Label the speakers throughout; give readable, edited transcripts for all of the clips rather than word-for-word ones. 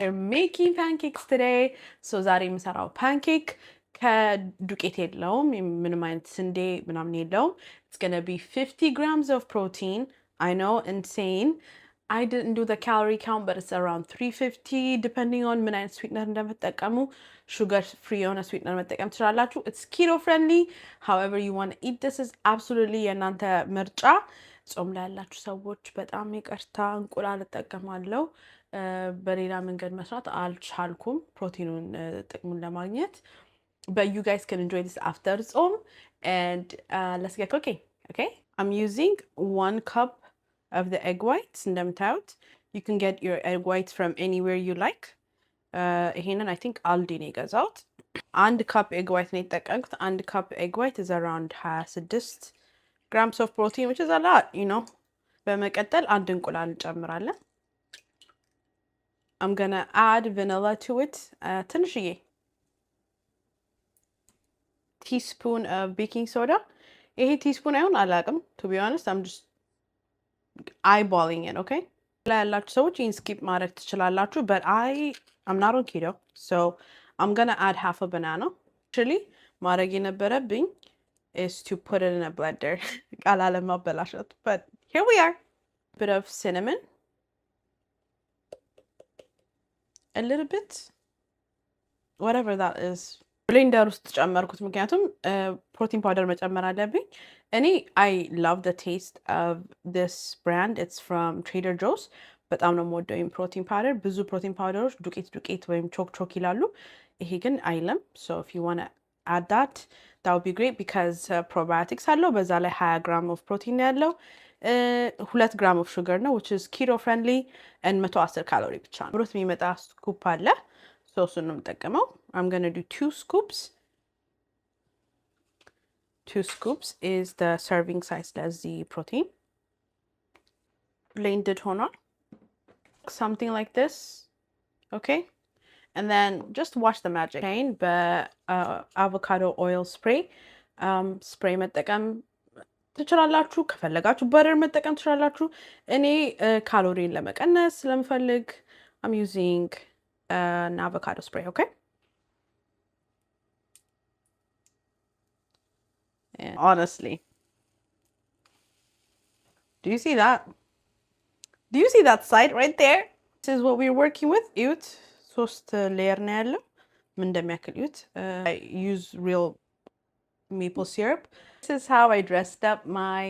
Speaker 1: We're making pancakes today. So ዛሬ የምሰራው pancake ከዱቄት የለውም ምንም አይነት ስንዴ ምናምን የለውም. It's gonna be 50 grams of protein. I know, insane. I didn't do the calorie count, but it's around 350 depending on ምን አይነት sweetener እንደምትጠቀሙ. Sugar free የሆነ sweetener መጠቀም ትችላላችሁ. It's keto friendly. However you want to eat this is absolutely የእናንተ ምርጫ. ጾም ላይ ያላችሁ ሰዎች በጣም ይቅርታ እንቁላል እጠቀማለሁ. በሌላ መንገድ መስራት አልቻልኩም ፕሮቲኑን ጥቅሙን ለማግኘት. But you guys can enjoy this after ጾም and let's get cooking. Okay? I'm using 1 cup of the egg whites እንደምታዩት. You can get your egg whites from anywhere you like. ይሄንን I think አልዲ ነው የገዛሁት. 1 cup egg white ነው የተጠቀምኩት. 1 cup egg white is around 26 grams of protein, which is a lot, you know. በመቀጠል አንድ እንቁላል እንጨምራለን. I'm gonna add vanilla to it. ትንሽዬ teaspoon of baking soda. ይሄ teaspoon አይሆን አላውቅም. To be honest, I'm just eyeballing it, okay? ላይ ያላችሁ ሰዎች ይህን skip ማድረግ ትችላላችሁ, but I'm not on keto, so I'm gonna add half a banana. Actually, ማድረግ የነበረብኝ is to put it in a blender. ቃል አለማበላሸት, but here we are. A bit of cinnamon. A little bit, whatever that is. ብሌንደር ውስጥ ጨመርኩት ምክንያቱም ፕሮቲን ፓውደር መጨመር አለብኝ. እኔ I love the taste of this brand. It's from Trader Joe's. በጣም ነው የምወደው ይሄን ፕሮቲን ፓውደር. ብዙ ፕሮቲን ፓውደሮች ዱቄት ወይም ቾክ ይላሉ. ይሄ ግን አይልም. So if you want to add that would be great because probiotics አለው. በዛ ላይ 20 gram of protein ያለው 2 gram of sugar ነው, which is keto friendly and 110 calorie ብቻ ነው. ብሮት የሚመጣ ስኩፕ አለ. So እሱን ነው የምጠቀመው. I'm going to do 2 scoops. 2 scoops is the serving size ለዚህ protein. Blended ሆኗል. Something like this. Okay? And then just watch the magic. Avocado oil spray. Spray መጠቀም ትችላላችሁ. ከፈለጋችሁ butter መጠቀም ትችላላችሁ. እኔ ካሎሪን ለመቀነስ ስለምፈልግ I'm using an avocado spray, okay? And honestly, do you see that? Do you see that side right there? This is what we're working with. እዩት, 3 ሌየር ነው ያለው. ምን እንደሚያክል እዩት. I use real maple syrup. This is how I dressed up my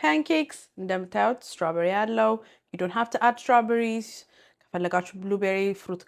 Speaker 1: pancakes. እንደምታዩት strawberry ያለው. You don't have to add strawberries. ከፈለጋችሁ blueberry fruit